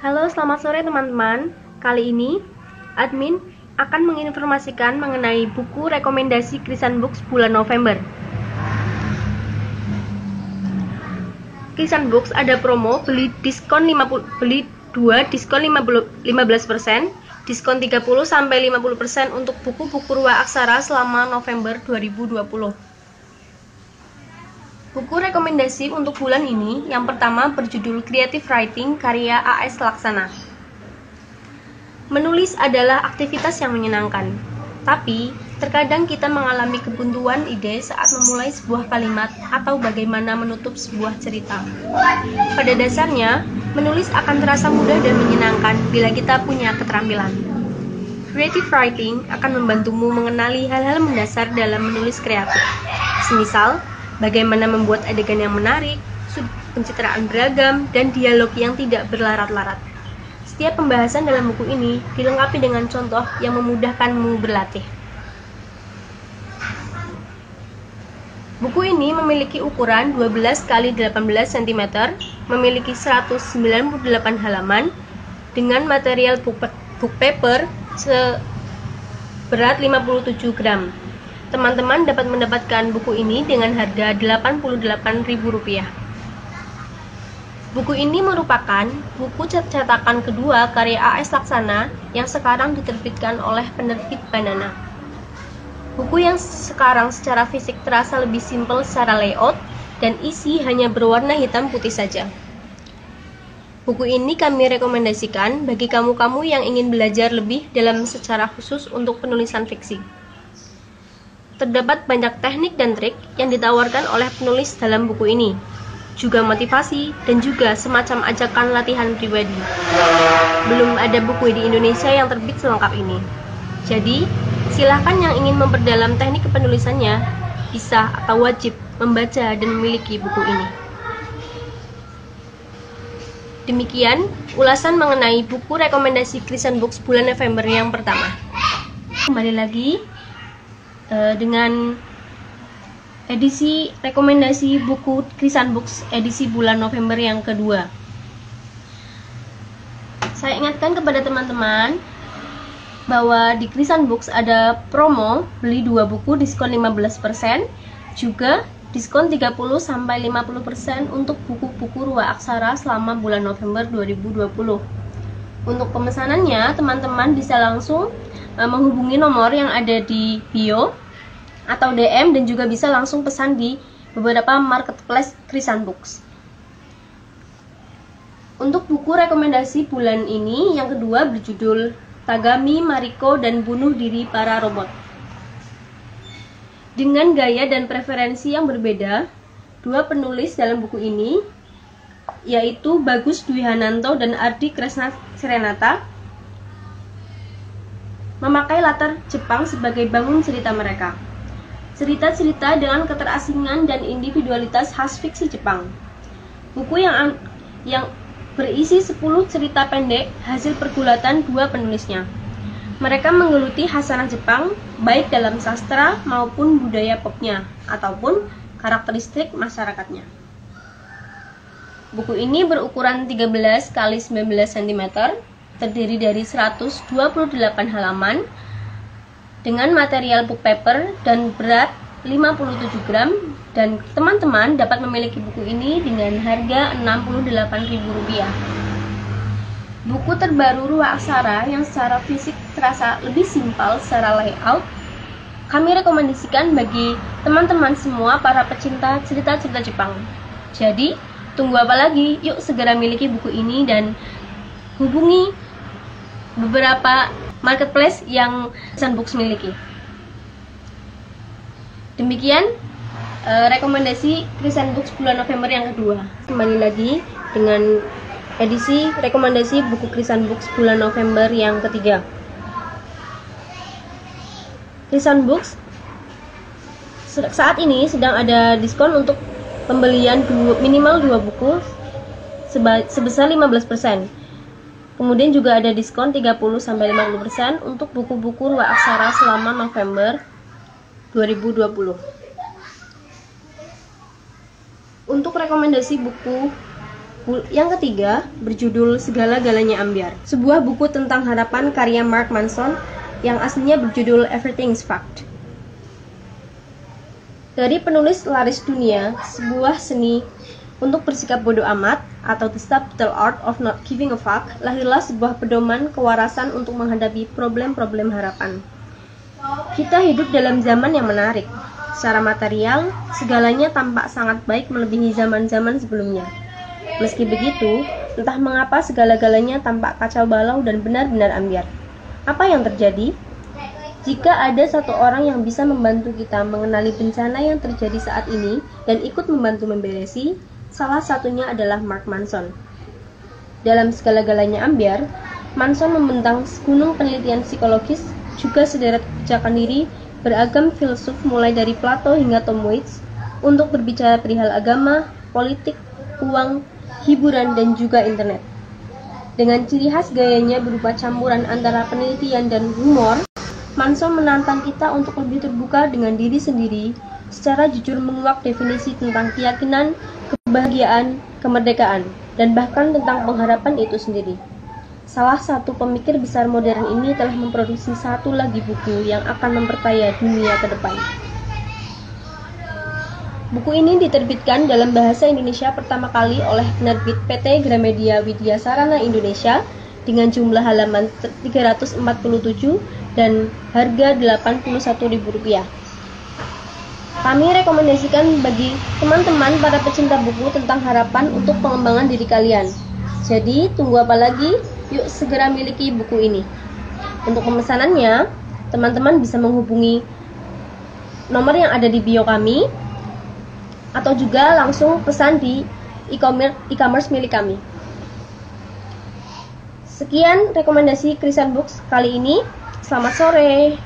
Halo, selamat sore teman-teman. Kali ini, admin akan menginformasikan mengenai buku rekomendasi Krisan Books bulan November. Krisan Books ada promo beli 2 diskon 15%, diskon 30 sampai 50% untuk buku-buku ruang aksara selama November 2020. Buku rekomendasi untuk bulan ini yang pertama berjudul Creative Writing karya A.S. Laksana. Menulis adalah aktivitas yang menyenangkan, tapi terkadang kita mengalami kebuntuan ide saat memulai sebuah kalimat atau bagaimana menutup sebuah cerita. Pada dasarnya, menulis akan terasa mudah dan menyenangkan bila kita punya keterampilan. Creative Writing akan membantumu mengenali hal-hal mendasar dalam menulis kreatif, semisal bagaimana membuat adegan yang menarik, sudut pencitraan beragam, dan dialog yang tidak berlarat-larat. Setiap pembahasan dalam buku ini dilengkapi dengan contoh yang memudahkanmu berlatih. Buku ini memiliki ukuran 12 x 18 cm, memiliki 198 halaman, dengan material book paper seberat 57 gram. Teman-teman dapat mendapatkan buku ini dengan harga Rp88.000. Buku ini merupakan buku cetakan kedua karya A.S. Laksana yang sekarang diterbitkan oleh penerbit Banana. Buku yang sekarang secara fisik terasa lebih simpel secara layout dan isi hanya berwarna hitam putih saja. Buku ini kami rekomendasikan bagi kamu-kamu yang ingin belajar lebih dalam secara khusus untuk penulisan fiksi. Terdapat banyak teknik dan trik yang ditawarkan oleh penulis dalam buku ini, juga motivasi dan juga semacam ajakan latihan pribadi. Belum ada buku di Indonesia yang terbit selengkap ini. Jadi, silahkan yang ingin memperdalam teknik kepenulisannya, bisa atau wajib membaca dan memiliki buku ini. Demikian ulasan mengenai buku rekomendasi Krisan Books bulan November yang pertama. Kembali lagi dengan edisi rekomendasi buku Krisan Books edisi bulan November yang kedua. Saya ingatkan kepada teman-teman bahwa di Krisan Books ada promo beli 2 buku diskon 15%, juga diskon 30 sampai 50% untuk buku-buku ruang aksara selama bulan November 2020. Untuk pemesanannya, teman-teman bisa langsung menghubungi nomor yang ada di bio atau DM, dan juga bisa langsung pesan di beberapa marketplace Krisan Books. Untuk buku rekomendasi bulan ini yang kedua berjudul Tagami, Mariko, dan Bunuh Diri Para Robot. Dengan gaya dan preferensi yang berbeda, dua penulis dalam buku ini, yaitu Bagus Dwi Hananto dan Ardi Kresna Serenata, memakai latar Jepang sebagai bangun cerita mereka. Cerita-cerita dengan keterasingan dan individualitas khas fiksi Jepang. Buku yang berisi 10 cerita pendek hasil pergulatan dua penulisnya. Mereka menggeluti khasanah Jepang, baik dalam sastra maupun budaya popnya, ataupun karakteristik masyarakatnya. Buku ini berukuran 13 x 19 cm, terdiri dari 128 halaman, dengan material book paper dan berat 57 gram, dan teman-teman dapat memiliki buku ini dengan harga Rp68.000. Buku terbaru ruang aksara yang secara fisik terasa lebih simpel secara layout, kami rekomendasikan bagi teman-teman semua para pecinta cerita-cerita Jepang. Jadi, tunggu apa lagi? Yuk segera miliki buku ini dan hubungi beberapa marketplace yang Krisan Books miliki. Demikian rekomendasi Krisan Books bulan November yang kedua. Kembali lagi dengan edisi rekomendasi buku Krisan Books bulan November yang ketiga. Krisan Books saat ini sedang ada diskon untuk pembelian minimal 2 buku sebesar 15%. Kemudian juga ada diskon 30-50% untuk buku-buku ruang aksara selama November 2020. Untuk rekomendasi buku Yang ketiga, berjudul Segala-galanya Ambyar. Sebuah buku tentang harapan karya Mark Manson yang aslinya berjudul Everything's Fucked. Dari penulis laris dunia, sebuah seni untuk bersikap bodoh amat atau The Subtle Art of Not Giving a Fuck, lahirlah sebuah pedoman kewarasan untuk menghadapi problem-problem harapan. Kita hidup dalam zaman yang menarik. Secara material, segalanya tampak sangat baik melebihi zaman-zaman sebelumnya. Meski begitu, entah mengapa segala-galanya tampak kacau balau dan benar-benar ambyar. Apa yang terjadi? Jika ada satu orang yang bisa membantu kita mengenali bencana yang terjadi saat ini dan ikut membantu memberesi, salah satunya adalah Mark Manson. Dalam Segala-galanya Ambyar, Manson membentang gunung penelitian psikologis, juga sederet kebijakan diri, beragam filsuf mulai dari Plato hingga Tom Waits, untuk berbicara perihal agama, politik, uang, hiburan, dan juga internet. Dengan ciri khas gayanya berupa campuran antara penelitian dan humor, Manson menantang kita untuk lebih terbuka dengan diri sendiri, secara jujur menguak definisi tentang keyakinan, kebahagiaan, kemerdekaan, dan bahkan tentang pengharapan itu sendiri. Salah satu pemikir besar modern ini telah memproduksi satu lagi buku yang akan memperkaya dunia ke depan. Buku ini diterbitkan dalam bahasa Indonesia pertama kali oleh penerbit PT Gramedia Widya Sarana Indonesia dengan jumlah halaman 347 dan harga Rp81.000. Kami rekomendasikan bagi teman-teman para pecinta buku tentang harapan untuk pengembangan diri kalian. Jadi, tunggu apa lagi? Yuk segera miliki buku ini. Untuk pemesanannya, teman-teman bisa menghubungi nomor yang ada di bio kami, atau juga langsung pesan di e-commerce milik kami. Sekian rekomendasi Krisan Books kali ini. Selamat sore.